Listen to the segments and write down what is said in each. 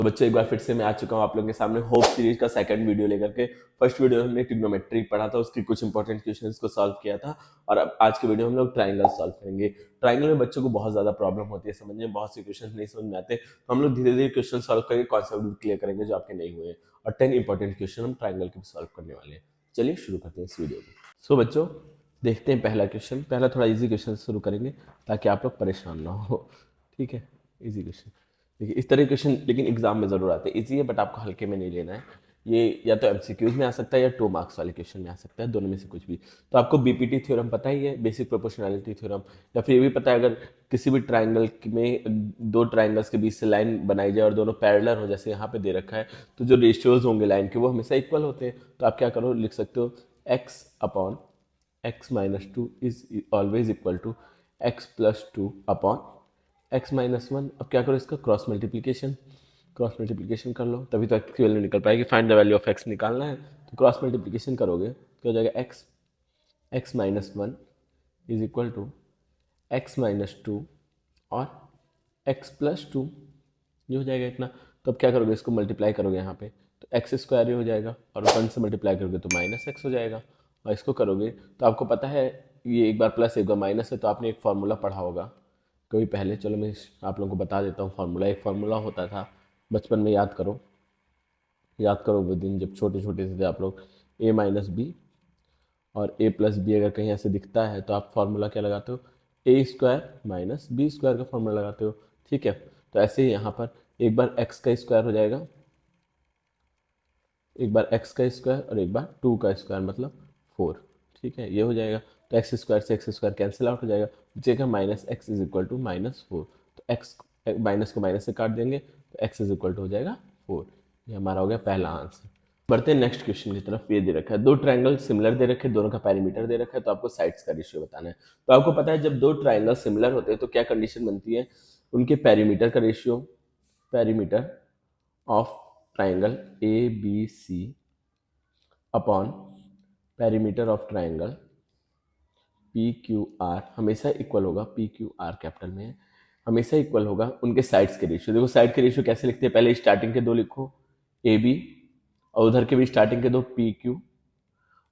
तो बच्चों एक बार फिर से मैं आ चुका हूँ आप लोगों के सामने होप सीरीज का सेकंड वीडियो लेकर के। फर्स्ट वीडियो हमने ट्रिग्नोमेट्री पढ़ा था, उसके कुछ इंपॉर्टेंट क्वेश्चंस को सॉल्व किया था, और अब आज के वीडियो में हम लोग ट्राइंगल सॉल्व करेंगे। ट्राइंगल में बच्चों को बहुत ज्यादा प्रॉब्लम होती है समझने में, बहुत से क्वेश्चन नहीं समझ में आते, तो हम लोग धीरे धीरे क्वेश्चन सॉल्व करके कॉन्सेप्ट भी क्लियर करेंगे जो आपके नहीं हुए हैं, और 10 इंपॉर्टेंट क्वेश्चन हम ट्राइंगल के भी सॉल्व करने वाले हैं। चलिए शुरू करते हैं इस वीडियो को। सो बच्चों देखते हैं पहला क्वेश्चन। पहला थोड़ा इजी क्वेश्चन शुरू करेंगे ताकि आप लोग परेशान ना हो, ठीक है। इजी क्वेश्चन देखिए, इस तरह के क्वेश्चन लेकिन एग्जाम में जरूर आते हैं। इजी है बट आपको हल्के में नहीं लेना है। ये या तो एमसीक्यूज में आ सकता है या 2 मार्क्स वाले क्वेश्चन में आ सकता है, दोनों में से कुछ भी। तो आपको बीपीटी थ्योरम पता ही है, बेसिक प्रोपोर्शनैलिटी थ्योरम, या फिर ये भी पता है अगर किसी भी ट्राइंगल में दो ट्राइंगल्स के बीच से लाइन बनाई जाए और दोनों पैरेलल हो, जैसे यहाँ पे दे रखा है, तो जो रेशियोज होंगे लाइन के वो हमेशा इक्वल होते हैं। तो आप क्या करो, लिख सकते हो x upon x minus two is always equal to x plus two upon x minus one. अब क्या करो, इसका क्रॉस मल्टीप्लीकेशन कर लो, तभी तो एक्स की वैल्यू निकल पाएगी। Find the value of x निकालना है तो क्रॉस मल्टीप्लीकेशन करोगे तो हो जाएगा x x minus one is equal to x minus two और एक्स प्लस टू, ये हो जाएगा इतना। तो अब क्या करोगे, इसको मल्टीप्लाई करोगे यहाँ पे तो एक्स स्क्वायर ही हो जाएगा, और वन से मल्टीप्लाई करोगे तो माइनस एक्स हो जाएगा, और इसको करोगे तो आपको पता है ये एक बार प्लस एक बार माइनस है, तो आपने एक फार्मूला पढ़ा होगा कभी पहले। चलो मैं आप लोगों को बता देता हूँ फार्मूला। एक फार्मूला होता था बचपन में, याद करो वो दिन जब छोटे छोटे से थे आप लोग। ए माइनस बी और ए प्लस बी अगर कहीं ऐसे दिखता है तो आप फार्मूला क्या लगाते हो, ए स्क्वायर माइनस बी स्क्वायर का फार्मूला लगाते हो, ठीक है। तो ऐसे ही यहाँ पर एक बार एक्स का स्क्वायर हो जाएगा, एक बार एक्स का स्क्वायर और एक बार टू का स्क्वायर मतलब फोर, ठीक है, ये हो जाएगा। तो एक्स स्क्वायर से एक्स स्क्वायर कैंसिल आउट हो जाएगा, बचेगा minus x is equal to minus four. तो एक्स माइनस को माइनस से काट देंगे तो एक्स इज इक्वल टू हो जाएगा फोर। ये हमारा हो गया पहला आंसर। बढ़ते हैं नेक्स्ट क्वेश्चन की तरफ। ये दे रखा है दो ट्राइंगल सिमिलर दे रखे हैं, दोनों का पैरीमीटर दे रखा है, तो आपको साइड्स का रेशियो बताना है। तो आपको पता है जब दो ट्राइंगल सिमिलर होते हैं तो क्या कंडीशन बनती है, उनके पैरीमीटर का ratio, perimeter of triangle A B C upon perimeter of triangle P Q R हमेशा इक्वल होगा। पी क्यू आर कैपिटल में है, हमेशा इक्वल होगा उनके साइड्स के रेशियो। देखो साइड के रेशियो कैसे लिखते हैं, पहले स्टार्टिंग के दो लिखो ए बी, और उधर के भी स्टार्टिंग के दो पी क्यू,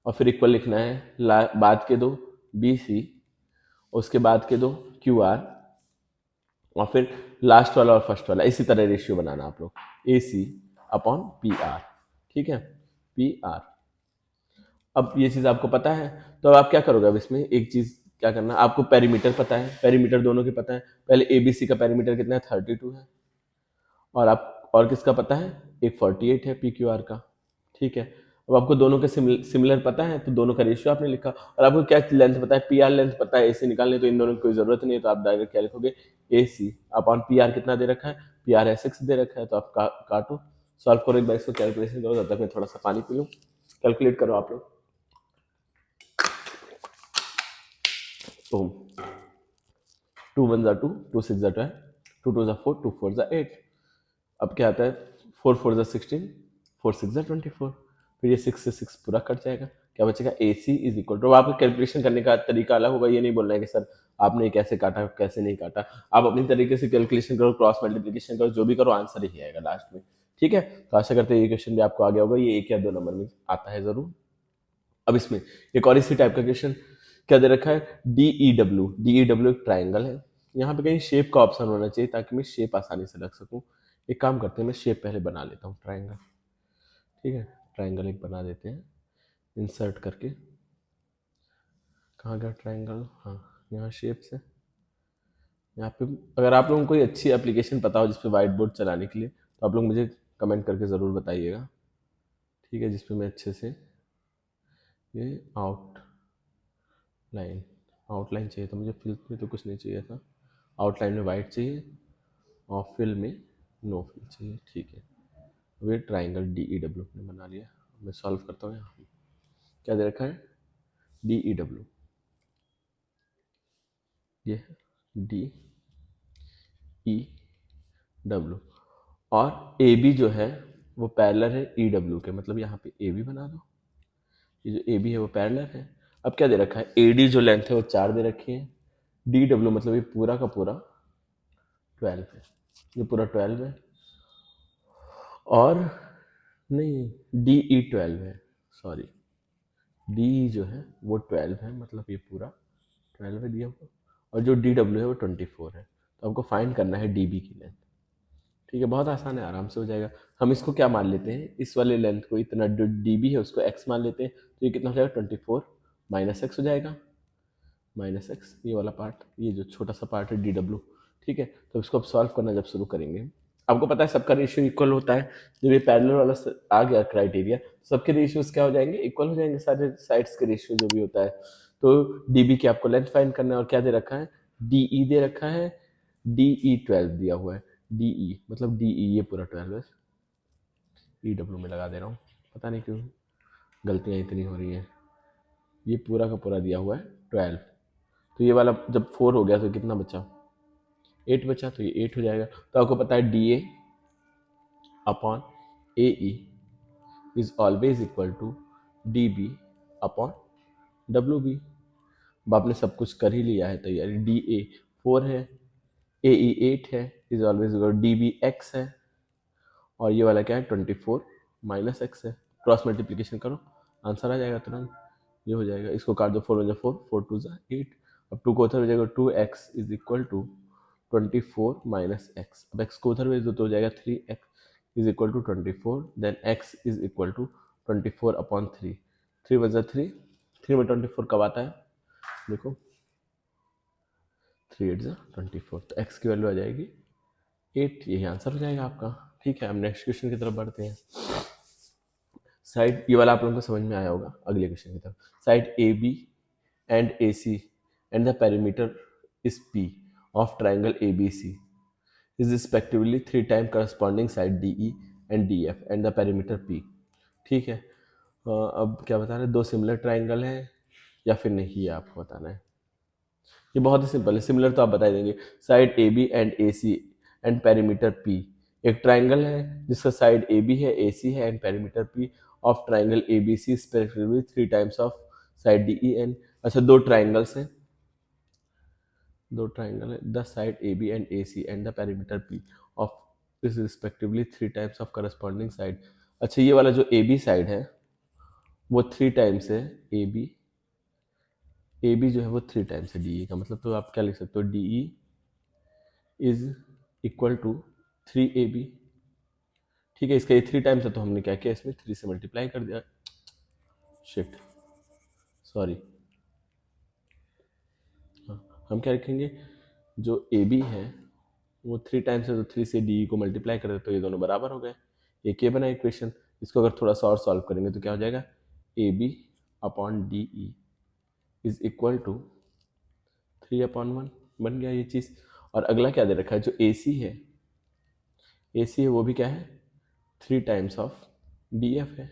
और फिर इक्वल लिखना है बाद के दो बी सी, उसके बाद के दो क्यू आर, और फिर लास्ट वाला और फर्स्ट वाला। इसी तरह रेशियो बनाना आप लोग, ए सी अपॉन पी आर, ठीक है, पी आर। अब ये चीज़ आपको पता है, तो अब आप क्या करोगे, अब इसमें एक चीज़ क्या करना, आपको पेरीमीटर पता है, पेरीमीटर दोनों के पता है। पहले ए बी सी का पेरीमीटर कितना है, 32 है, और आप और किसका पता है, एक 48 है पी क्यू आर का, ठीक है। अब आपको दोनों के सिमिलर पता है तो दोनों का रेशियो आपने लिखा, और आपको क्या लेंथ पता है, पी आर लेंथ पता है, ऐसे निकालने तो इन दोनों की कोई जरूरत नहीं है, तो आप डायरेक्ट क्या लिखोगे, ए सी अपॉन पी आर कितना दे रखा है, पी आर एस एक्स दे रखा है, तो आप काटो, सॉल्व करो, एक बार इसको कैलकुलेशन करो, तब तक मैं थोड़ा सा पानी पी लूँ। कैलकुलेट करो आप लोग। तो टू वन ज़ा टू, टू सिक्स ज़ा 12, टू टू ज़ा फोर, टू फोर ज़ा एट। अब क्या आता है, फोर फोर ज़ा 16, फोर सिक्स ज़ा 24, फिर ये सिक्स से सिक्स पूरा कट जाएगा, क्या बचेगा, ए सी इज इक्वल टू। आपको कैलकुलेशन करने का तरीका अलग होगा, ये नहीं बोलना है कि सर आपने कैसे काटा कैसे नहीं काटा। आप अपनी तरीके से कैलकुलेशन करो, क्रॉस मल्टीप्लीकेशन करो, जो भी करो आंसर ही आएगा लास्ट में, ठीक है। तो आशा करते हैं ये क्वेश्चन भी आपको आ गया होगा, ये एक या दो नंबर में आता है जरूर। अब इसमें एक और इसी टाइप का क्वेश्चन क्या दे रखा है, डी ई डब्ल्यू एक ट्राइंगल है। यहाँ पे कहीं शेप का ऑप्शन होना चाहिए ताकि मैं शेप आसानी से रख सकूँ। एक काम करते हैं, मैं शेप पहले बना लेता हूँ ट्राइंगल, ठीक है। ट्राइंगल एक बना देते हैं इंसर्ट करके। कहाँ गया ट्राइंगल, हाँ यहाँ शेप से। यहाँ पे अगर आप लोगों को कोई अच्छी एप्लीकेशन पता हो जिसपे वाइट बोर्ड चलाने के लिए, तो आप लोग मुझे कमेंट करके ज़रूर बताइएगा, ठीक है, जिसपे मैं अच्छे से ये आउटलाइन चाहिए था मुझे, फिल में तो कुछ नहीं चाहिए था, आउटलाइन में वाइट चाहिए और फिल में नो फिल चाहिए, ठीक है। अब ये ट्राइंगल डी ई डब्ल्यू ने बना लिया। मैं सॉल्व करता हूँ। यहाँ क्या दे रखा है, डी ई डब्ल्यू, ये डी ई डब्ल्यू, और ए बी जो है वो पैरेलल है ई डब्ल्यू के, मतलब यहाँ पे ए बी बना दो, ये जो ए बी है वो पैरेलल है। अब क्या दे रखा है, ए डी जो लेंथ है वो 4 दे रखी है, डी डब्ल्यू मतलब ये पूरा का पूरा 12 है, ये पूरा 12 है, और नहीं, डी ई 12 है, सॉरी, डी ई जो है वो 12 है, मतलब ये पूरा 12 है दिया हुआ, और जो डी डब्ल्यू है वो 24 है। तो आपको फाइंड करना है डी बी की लेंथ। ठीक है, बहुत आसान है, आराम से हो जाएगा। हम इसको क्या मान लेते हैं, इस वाले लेंथ को, इतना जो डी बी है उसको एक्स मान लेते हैं, तो ये कितना हो जाएगा 24 माइनस एक्स हो जाएगा, माइनस एक्स ये वाला पार्ट, ये जो छोटा सा पार्ट है डी डब्ल्यू। ठीक है, तो इसको अब सॉल्व करना जब शुरू करेंगे, आपको पता है सबका रेशियो इक्वल होता है। जब ये पैरेलल वाला आ गया क्राइटेरिया, सबके रेशियोज क्या हो जाएंगे, इक्वल हो जाएंगे, सारे साइड्स के रेशियो जो भी होता है। तो डी बी की आपको लेंथ फाइंड करना है, और क्या दे रखा है, डी ई दे रखा है, डी ई 12 दिया हुआ है, डी ई मतलब डी ई ये पूरा 12 है, ई डब्ल्यू में लगा दे रहा हूँ, पता नहीं क्यों गलतियाँ इतनी हो रही हैं। ये पूरा का पूरा दिया हुआ है 12, तो ये वाला जब 4 हो गया तो कितना बचा, 8 बचा, तो ये 8 हो जाएगा। तो आपको पता है D A upon A E is always equal to D B upon W B. अब आपने सब कुछ कर ही लिया है तैयारी, डी ए 4 है, ए ई 8 है, is always equal D B x है, और ये वाला क्या है 24 माइनस एक्स है। क्रॉस मल्टीप्लीकेशन करो, आंसर आ जाएगा तुरंत, ये हो जाएगा। इसको काट दो, 4 वन जा 4, 4 टू जा 8, अब 2 को उधर हो जाएगा, 2x is equal to 24 minus x. अब x को उधर भेज दो तो हो जाएगा 3x is equal to 24, then x is equal to 24 upon 3, 3 one जा 3, 3 में 24 कब आता है, देखो 3 8 जा 24, तो x की वैल्यू आ जाएगी 8, यही आंसर हो जाएगा आपका। ठीक है, हम नेक्स्ट क्वेश्चन की तरफ बढ़ते हैं। साइड, ये वाला आप लोगों को समझ में आया होगा, अगले क्वेश्चन की तरफ। Side A B and A C and the perimeter is P of triangle A B C is respectively 3 time corresponding side D E and D F and the perimeter P. ठीक है, अब क्या बता रहे हैं, दो सिमिलर ट्राइंगल हैं या फिर नहीं, ये आपको बताना है। ये बहुत ही सिंपल है, सिमिलर तो आप बता देंगे, side A B and A C and perimeter P. एक ट्राइंगल है जिसका साइड ए बी है, ए सी है, and perimeter P of triangle A B C specifically 3 times of side D E N. अच्छा, दो ट्राइंगल्स हैं, दो triangle है, the side A B and A C and the perimeter P of is respectively 3 times of corresponding side. अच्छा, ये वाला जो A B side है वो 3 टाइम्स है, ए बी जो है वो 3 टाइम्स है डी ई का, मतलब तो आप क्या लिख सकते हो, D E is equal to 3AB। ठीक है, इसका ये 3 टाइम्स है, तो हमने क्या किया, इसमें 3 से मल्टीप्लाई कर दिया, शिट सॉरी। हाँ, हम क्या रखेंगे, जो AB है वो 3 टाइम्स है, तो 3 से DE को मल्टीप्लाई कर दे, तो ये दोनों बराबर हो गए, एक ये बना इक्वेशन। इसको अगर थोड़ा सा और सॉल्व करेंगे तो क्या हो जाएगा, AB upon DE is equal to 3/1 बन गया ये चीज़। और अगला क्या दे रखा है, जो AC है, AC है वो भी क्या है, 3 टाइम्स ऑफ DF है,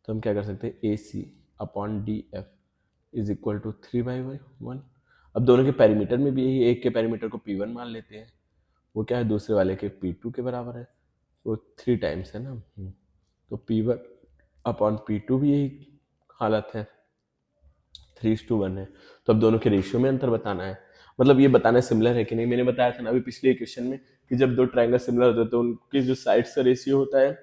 तो हम क्या कर सकते हैं, AC upon DF is equal to 3/1। अब दोनों के पैरीमीटर में भी यही, एक के पैरीमीटर को P1 मान लेते हैं, वो क्या है, दूसरे वाले के P2 के बराबर है, वो 3 टाइम्स है ना, तो P1 अपॉन P2 भी यही हालत है, 3:1 है। तो अब दोनों के रेशियो में अंतर बताना है, मतलब ये बताना है सिमिलर है कि नहीं। मैंने बताया था ना अभी पिछले क्वेश्चन में कि जब दो ट्राइंगल सिमिलर होते हैं तो उनके जो साइड्स का रेशियो होता है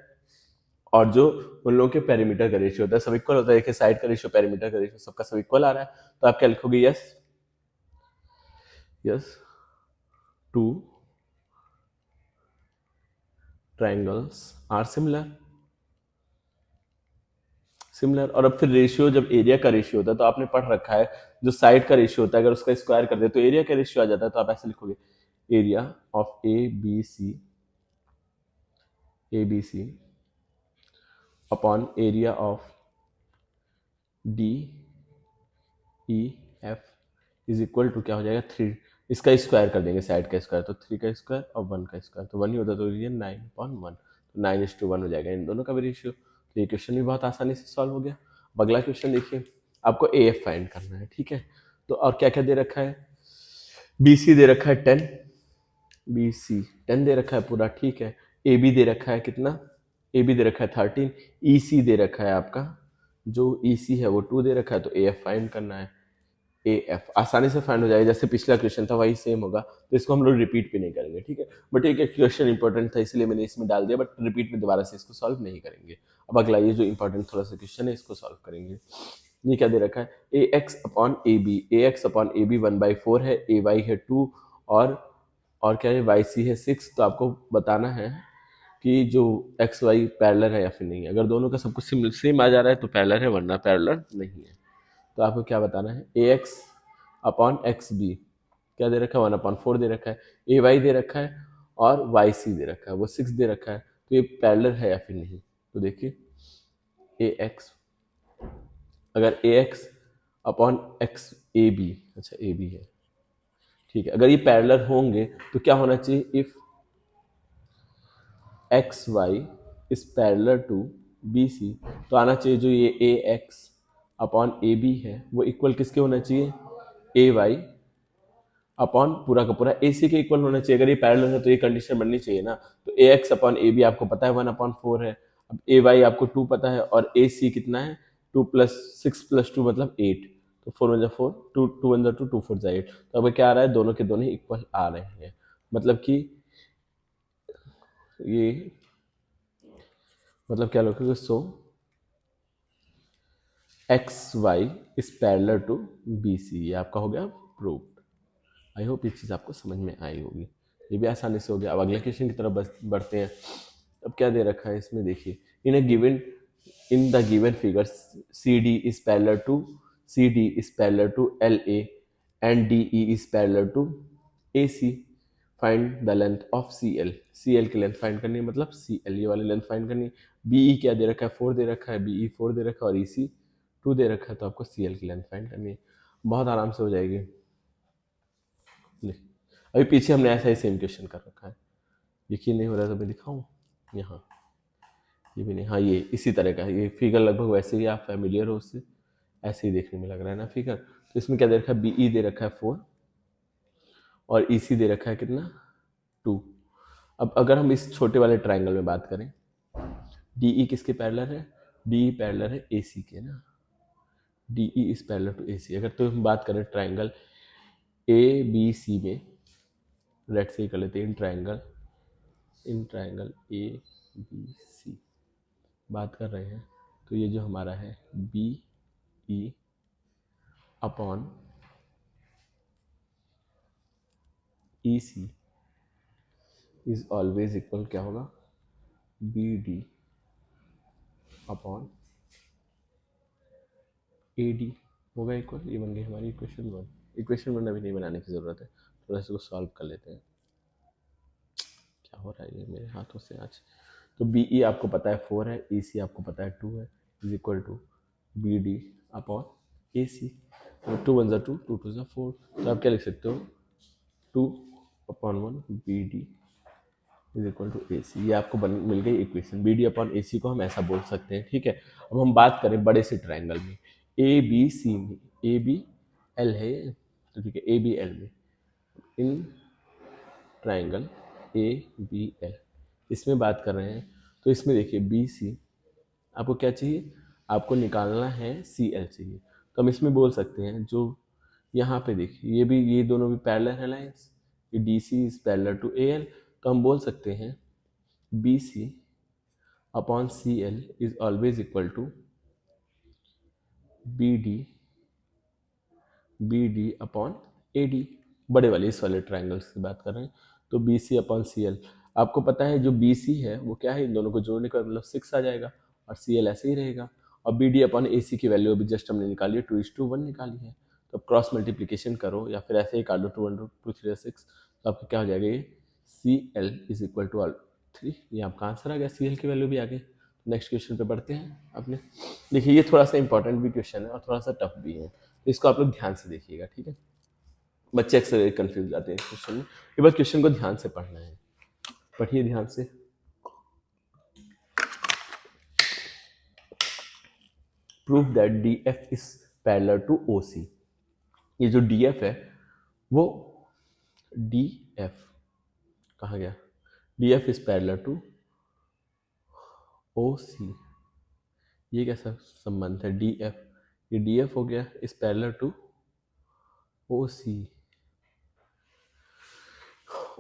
और जो उन लोगों के पेरीमीटर का रेशियो होता है सब इक्वल होता है। एक साइड का रेशियो, पेरीमीटर का रेशियो, सबका सब इक्वल आ रहा है, तो आप क्या लिखोगे, yes yes 2 triangles are similar. और अब फिर रेशियो, जब एरिया का रेशियो होता है तो आपने पढ़ रखा है, जो साइड का रेशियो होता है अगर उसका स्क्वायर कर दे तो एरिया का रेशियो आ जाता है, तो आप ऐसे लिखोगे, area of A B C upon area of D E F is equal to क्या हो जाएगा, 3, इसका स्क्वायर कर देंगे, साइड का स्क्वायर, तो 3 का स्क्वायर और 1 का स्क्वायर, तो 1 ही होता है, तो ये 9/1, तो 9:1 हो जाएगा इन दोनों का भी रेशियो। तो ये क्वेश्चन भी बहुत आसानी से सॉल्व हो गया। अब अगला क्वेश्चन देखिए, आपको ए एफ फाइंड करना है। ठीक है, तो और क्या क्या दे रखा है, बी सी दे रखा है 10, बी सी 10 दे रखा है पूरा। ठीक है, ए बी दे रखा है कितना, ए बी दे रखा है 13, ई सी दे रखा है आपका, जो ई सी है वो 2 दे रखा है, तो ए एफ फाइंड करना है। ए एफ आसानी से फाइंड हो जाएगा, जैसे पिछला क्वेश्चन था वही सेम होगा, तो इसको हम लोग रिपीट भी नहीं करेंगे, ठीक है। बट एक क्वेश्चन इंपॉर्टेंट था इसलिए मैंने इसमें डाल दिया, बट रिपीट में दोबारा से इसको सॉल्व नहीं करेंगे। अब अगला ये जो इंपॉर्टेंट थोड़ा सा क्वेश्चन है इसको सॉल्व करेंगे। ये क्या दे रखा है, A X upon A X upon A B 1/4 है, ए वाई है 2 और क्या है वाई सी है 6। तो आपको बताना है कि जो एक्स वाई पैरेलल है या फिर नहीं है। अगर दोनों का सब कुछ सेम आ जा रहा है तो पैरेलल है, वरना पैरेलल नहीं है। तो आपको क्या बताना है, A X upon x B क्या दे रखा है, 1/4 दे रखा है, ए वाई दे रखा है और वाई सी दे रखा है, वो 6 दे रखा है। तो ये पैरेलल है या फिर नहीं। तो देखिए ए एक्स, अगर A X upon X A B, अच्छा ए बी है, ठीक है, अगर ये पैरेलल होंगे तो क्या होना चाहिए, if X Y is parallel to B C, तो आना चाहिए जो ये A X upon A B है वो इक्वल किसके होना चाहिए, ए वाई अपॉन पूरा का पूरा ए सी के इक्वल होना चाहिए। अगर ये पैरेलल है तो ये कंडीशन बननी चाहिए ना। तो ए एक्स अपॉन ए बी आपको पता है 1/4 है, अब ए वाई आपको 2 पता है और ए सी कितना है 2 + 6 + 2 मतलब 8। तो 4 1 4, 2 2 1 2, 2 4 8। तो अब क्या आ रहा है, दोनों के दोनों इक्वल आ रहे हैं, मतलब कि ये मतलब क्या लोगे, so X Y is parallel to B C, ये आपका हो गया प्रूव्ड। आई होप ये चीज़ आपको समझ में आई होगी, ये भी आसानी से हो गया। अब अगले क्वेश्चन की तरफ बढ़ते हैं। अब क्या दे रखा है इसमें, देखिए in the given figure C D is parallel to L A and D E is parallel to A C, find the length of C L की लेंथ फाइंड करनी है, मतलब सी एल ये वाली लेंथ फाइंड करनी है। B ई क्या दे रखा है, 4 दे रखा है, बी ई 4 दे रखा है और ई सी 2 दे रखा है। तो आपको सी एल की लेंथ फाइंड करनी है, बहुत आराम से हो जाएगी। अभी पीछे हमने ऐसा ही सेम क्वेश्चन कर रखा है, यकीन नहीं हो रहा तो मैं दिखाऊं, यहाँ ये भी नहीं, हाँ ये इसी तरह का है, ये फिगर लगभग वैसे ही, आप फैमिलियर हो उससे, ऐसे ही देखने में लग रहा है ना फिगर। तो इसमें क्या दे रखा है, बी ई दे रखा है 4 और ई सी दे रखा है कितना 2। अब अगर हम इस छोटे वाले ट्राइंगल में बात करें, डी ई किसके पैरेलल है, डी ई पैरेलल है ए सी के ना, D E is parallel to A C. अगर तो हम बात करें ट्राइंगल ए बी सी में, लेट से कर लेते हैं इन ट्राइंगल ए बी सी बात कर रहे हैं, तो ये जो हमारा है B E upon E C is always equal क्या होगा, B D upon A D होगा इक्वल। ये बन गई हमारी इक्वेशन 1। इक्वेशन 1 अभी नहीं बनाने की ज़रूरत है, थोड़ा सा इसको सॉल्व कर लेते हैं। क्या हो रहा है ये मेरे हाथों से आज। तो बी ई आपको पता है 4 है, ई सी आपको पता है 2 है, is equal to B D upon A C. तो 2 1 2, 2 2 4। तो आप क्या लिख सकते हो, 2/1 B D is equal to A C. ये आपको मिल गई equation, B D upon A C को हम ऐसा बोल सकते हैं, ठीक है। अब हम बात करें बड़े से ट्राइंगल में, ए बी सी में, ए बी एल है तो ठीक है, ए बी एल में, in triangle A B L इसमें बात कर रहे हैं। तो इसमें देखिए बी सी आपको क्या चाहिए, आपको निकालना है सी एल चाहिए। तो हम इसमें बोल सकते हैं, जो यहाँ पे देखिए ये दोनों भी पैरेलल है लाइन्स, ये D C is parallel to A L. तो हम बोल सकते हैं B C upon C L is always equal to B D upon A D. बड़े वाले इस वाले ट्राइंगल्स की बात कर रहे हैं। तो B C upon C L आपको पता है, जो बी सी है वो क्या है, इन दोनों को जोड़ने का मतलब 6 आ जाएगा और सी एल ऐसे ही रहेगा। और बी डी अपॉन ए सी की वैल्यू अभी जस्ट हमने निकाली है, 2:1 निकाली है। तो अब क्रॉस मल्टीप्लीकेशन करो या फिर ऐसे ही काट दो, 2 1 2 3 6। तो आपका क्या हो जाएगा, ये C L is equal to 3। ये आपका आंसर आ गया, सी एल की वैल्यू भी आ गई। नेक्स्ट क्वेश्चन पे बढ़ते हैं अपने। देखिए ये थोड़ा सा इंपॉर्टेंट भी क्वेश्चन है और थोड़ा सा टफ भी है, तो इसको आप लोग ध्यान से देखिएगा, ठीक है। बच्चे अक्सर कंफ्यूज जाते हैं क्वेश्चन में, ये बस क्वेश्चन को ध्यान से पढ़ना है, पढ़िए ध्यान से। Prove that D F is parallel to O C. ये जो डी एफ है वो डी एफ कहाँ गया, D F is parallel to O C. ये कैसा संबंध है, डी एफ, ये डी एफ हो गया is parallel to O C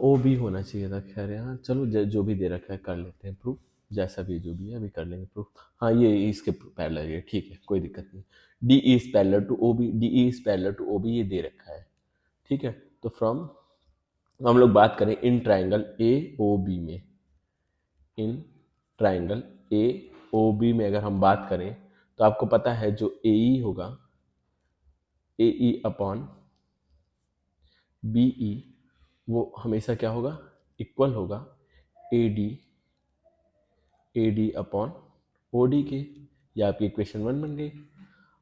O B होना चाहिए था। खैर यहाँ चलो जो भी दे रखा है कर लेते हैं प्रूफ, जैसा भी जो भी है अभी कर लेंगे प्रूफ। हाँ ये इसके पैरेलल है, ठीक है कोई दिक्कत नहीं। D is parallel to O B, D is parallel to O B ये दे रखा है, ठीक है। तो फ्रॉम हम लोग बात करें इन ट्राइंगल ए ओ बी में, in triangle A O B में अगर हम बात करें तो आपको पता है जो ए ई होगा, ए ई अपॉन बी ई, वो हमेशा क्या होगा, इक्वल होगा A D upon O D के। ये आपकी इक्वेशन 1 बन गई।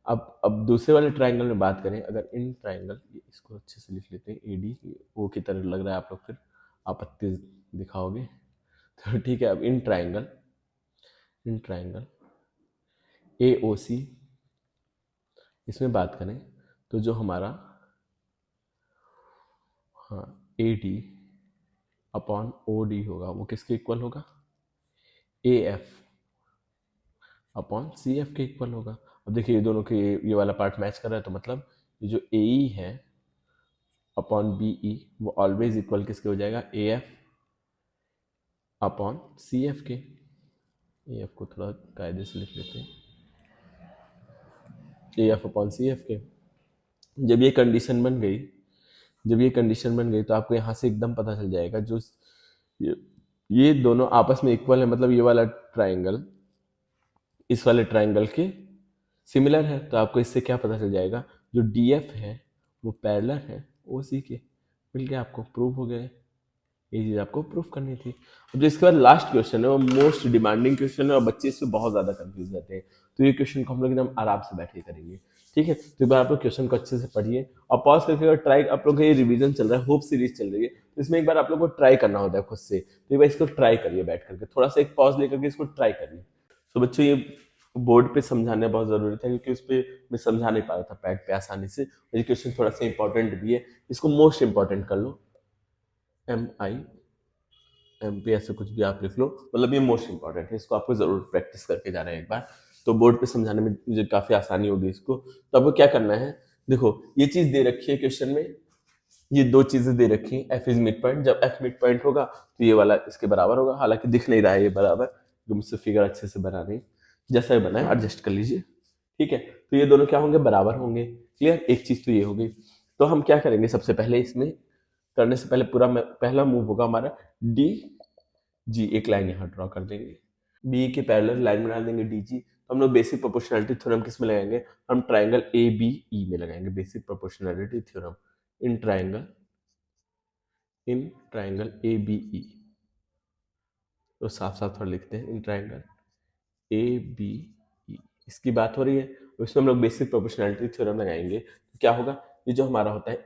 अब दूसरे वाले ट्राइंगल में बात करें, अगर इन ट्राइंगल, इसको अच्छे से लिख लेते हैं, ए डी ओ की तरह लग रहा है, आप लोग फिर आपत्ति दिखाओगे तो ठीक है। अब इन ट्राइंगल ए ओ सी, इसमें बात करें तो जो हमारा, हाँ, A D upon O D होगा वो किसके इक्वल होगा, A F upon C F के इक्वल होगा। अब देखिए ये दोनों के ये वाला पार्ट मैच कर रहा है, तो मतलब ये जो ए ई है अपॉन बी ई वो ऑलवेज इक्वल किसके हो जाएगा, A F upon C F के। ए एफ को थोड़ा कायदे से लिख लेते हैं, A F upon C F के। जब ये कंडीशन बन गई, तो आपको यहाँ से एकदम पता चल जाएगा जो ये, ये दोनों आपस में इक्वल है, मतलब ये वाला ट्राइंगल इस वाले ट्राइंगल के सिमिलर है। तो आपको इससे क्या पता चल जाएगा, जो डी एफ है वो पैरेलल है ओ सी के। मिल गया, आपको प्रूव हो गया। ये चीज़ आपको प्रूफ करनी थी। अब जो इसके बाद लास्ट क्वेश्चन है वो मोस्ट डिमांडिंग क्वेश्चन है और बच्चे इससे बहुत ज़्यादा कंफ्यूज रहते हैं। तो ये क्वेश्चन को हम लोग एकदम आराम से बैठ के करेंगे, ठीक है। तो एक बार आप लोग क्वेश्चन को अच्छे से पढ़िए और पॉज करके, अगर ट्राई, आप लोग का ये रिवीजन चल रहा है, होप सीरीज चल रही है, तो इसमें एक बार आप लोग को ट्राई करना होता है खुद से। तो एक बार इसको ट्राई करिए बैठ करके, थोड़ा सा एक पॉज लेकर के इसको ट्राई करिए। तो बच्चों ये बोर्ड पे समझाना बहुत ज़रूरी था, क्योंकि उस पर मैं समझा नहीं पा रहा था पैड पे आसानी से। ये क्वेश्चन थोड़ा सा इंपॉर्टेंट भी है, इसको मोस्ट इंपॉर्टेंट कर लो, MI MP ऐसे कुछ भी आप लिख लो, मतलब ये मोस्ट इंपॉर्टेंट है, इसको आपको जरूर प्रैक्टिस करके जाना है एक बार। तो बोर्ड पे समझाने में मुझे काफी आसानी होगी इसको। तो आपको क्या करना है, देखो ये चीज दे रखी है क्वेश्चन में, ये दो चीजें दे रखी हैं, एफ इज मिड पॉइंट। जब एफ मिड पॉइंट होगा तो ये वाला इसके बराबर होगा, हालांकि दिख नहीं रहा है ये बराबर, जो मुझसे फिगर अच्छे से बना नहीं, जैसा भी बना है एडजस्ट कर लीजिए, ठीक है। तो ये दोनों क्या होंगे, बराबर होंगे। क्लियर, एक चीज तो ये होगी। तो हम क्या करेंगे, सबसे पहले इसमें करने से पहले पहला मूव होगा हमारा डी जी, एक लाइन यहाँ ड्रॉ कर देंगे, बी के पैरेलल लाइन बना देंगे डी जी। तो हम लोग बेसिक प्रोपोर्शनैलिटी थ्योरम किस में लगाएंगे, हम ट्राइंगल ए बी ई में लगाएंगे basic proportionality theorem. In triangle A B E, तो साफ साफ थोड़ा लिखते हैं, इन ट्राइंगल ए बी ई, इसकी बात हो रही है। उसमें हम लोग बेसिक प्रोपोर्शनैलिटी थ्योरम लगाएंगे, तो क्या होगा, ये जो हमारा होता है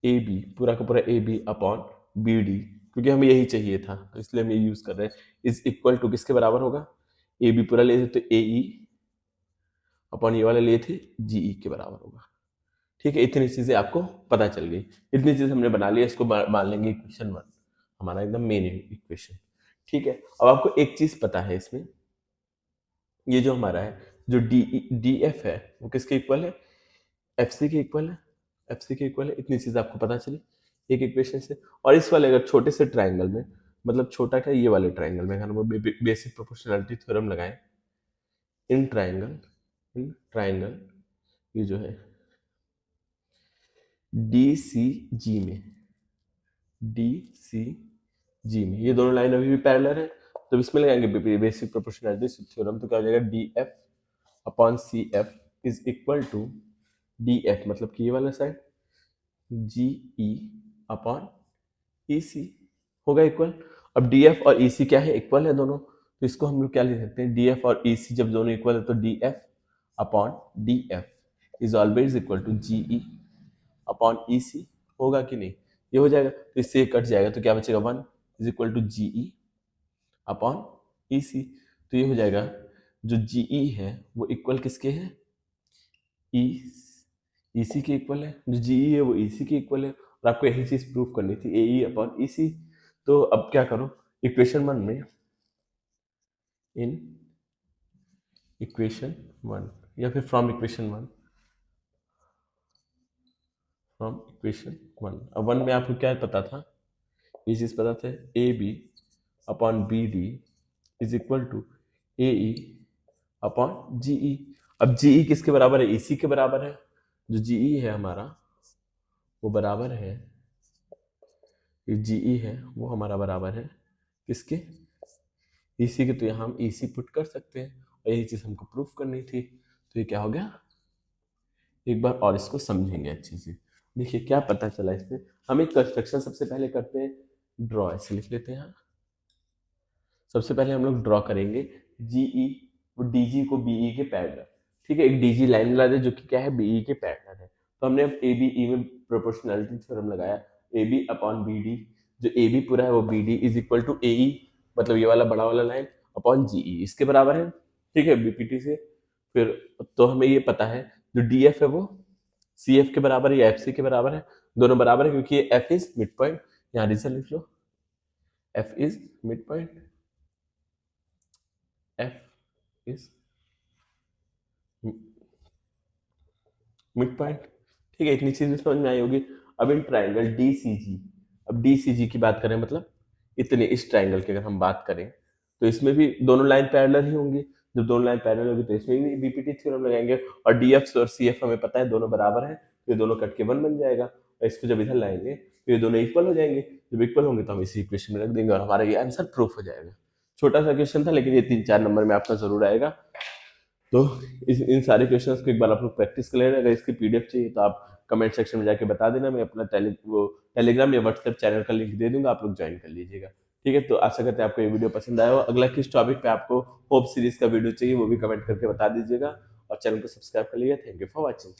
ए बी, पूरा का पूरा A B upon B D, क्योंकि हमें यही चाहिए था तो इसलिए हम ये यूज कर रहे हैं, इज इक्वल टू किसके बराबर होगा, ए बी पूरा लिए थे तो ए ई अपॉन ये वाले लिए थे जी ई के बराबर होगा, ठीक है। इतनी चीजें आपको पता चल गई, इतनी चीजें हमने बना लिया, इसको मान लेंगे इक्वेशन 1, हमारा एकदम मेन इक्वेशन, ठीक है। अब आपको एक चीज पता है इसमें, ये जो हमारा है, जो डी एफ है वो किसके इक्वल है, एफ सी के इक्वल है, एफ सी के इक्वल है। इतनी चीज आपको पता चली एक इक्वेशन से। और इस वाले अगर छोटे से ट्राइंगल में, मतलब छोटा क्या, ये वाले ट्राइंगल में अगर हम बेसिक प्रोपोर्शनैलिटी थ्योरम लगाएं, इन ट्राइंगल ये जो है डी सी जी में, ये दोनों लाइन अभी भी पैरेलल है, तो इसमें लगाएंगे बेसिक प्रोपोर्शनैलिटी थ्योरम, तो क्या हो जाएगा, D F upon C F is equal to D F, मतलब कि ये वाला साइड, जी ई अपॉन ई सी होगा इक्वल। अब डी एफ और ई सी क्या है, इक्वल है दोनों, तो इसको हम लोग क्या लिख सकते हैं, डी एफ और ई सी जब दोनों इक्वल है तो D F upon D F is always equal to G E upon E C, होगा कि नहीं, ये हो जाएगा। तो इससे कट जाएगा, तो क्या बचेगा, 1 is equal to G E upon E C. तो ये हो जाएगा, जो जी ई है वो इक्वल किसके है, ई ई सी के इक्वल है, जो जी ई है वो ई सी के इक्वल है, और आपको यही चीज प्रूव करनी थी, ए ई अपॉन ई सी। तो अब क्या करो, इक्वेशन 1 में, इन इक्वेशन 1 या फिर फ्रॉम इक्वेशन 1, फ्रॉम इक्वेशन 1। अब 1 में आपको क्या पता था, ये चीज पता था, A B upon B D is equal to A E upon G E. अब जी ई किसके बराबर है, इसी के बराबर है। जो जी ई है हमारा वो बराबर है, ये जी ई है वो हमारा बराबर है किसके, इसी के। तो यहाँ हम इसी पुट कर सकते हैं और यही चीज हमको प्रूफ करनी थी। तो ये क्या हो गया, एक बार और इसको समझेंगे अच्छे से। देखिए क्या पता चला इसमें, हम एक कंस्ट्रक्शन सबसे पहले करते हैं, ड्रॉ ऐसे लिख लेते हैं यहाँ। सबसे पहले हम लोग ड्रॉ करेंगे जीई, वो डीजी को बीई के पैरेलल, ठीक है। एक डीजी लाइन लगा दे जो कि क्या है, बीई के पैरेलल है। तो हमने अब ए बी ई में प्रोपोर्शनलिटी थ्योरम लगाया, A B upon B D, जो ए बी पूरा है वो B D is equal to A E, मतलब ये वाला बड़ा वाला लाइन, अपॉन जीई इसके बराबर है, ठीक है, बीपीटी से। फिर तो हमें ये पता है जो डी एफ है वो सी एफ के बराबर है या एफ सी के बराबर है, दोनों बराबर है क्योंकि ये एफ इज मिड पॉइंट। यहाँ रिजल्ट लिख लो, F is mid point, F is mid point, ठीक है। इतनी चीजें समझ में आई होगी। अब इन ट्राइंगल डी सी जी, अब डी सी जी की बात करें, मतलब इतने इस ट्राइंगल की अगर हम बात करें तो इसमें भी दोनों लाइन पैरेलल ही होंगी। जब दोनों लाइन पैरेलल होगी तो इसमें भी बीपीटी थ्योरम लगाएंगे, और डीएफ और सीएफ हमें पता है दोनों बराबर है, तो ये दोनों कट के 1 बन जाएगा। और इसको जब इधर लाएंगे तो ये दोनों इक्वल हो जाएंगे। जब इक्वल होंगे तो हम इसी इक्वेशन में रख देंगे और हमारा ये आंसर प्रूफ हो जाएगा। छोटा सा क्वेश्चन था लेकिन ये 3-4 नंबर में आपका जरूर आएगा। तो इन सारे क्वेश्चंस को एक बार आप लोग प्रैक्टिस कर लेना। अगर इसकी पीडीएफ चाहिए तो आप कमेंट सेक्शन में जाके बता देना, मैं अपना टेलीग्राम या व्हाट्सएप चैनल का लिंक दे दूंगा, आप लोग ज्वाइन कर लीजिएगा, ठीक है। तो आशा करते हैं आपको ये वीडियो पसंद आया हो। अगला किस टॉपिक पे आपको होप सीरीज का वीडियो चाहिए वो भी कमेंट करके बता दीजिएगा, और चैनल को सब्सक्राइब कर लीजिए। Thank you for watching.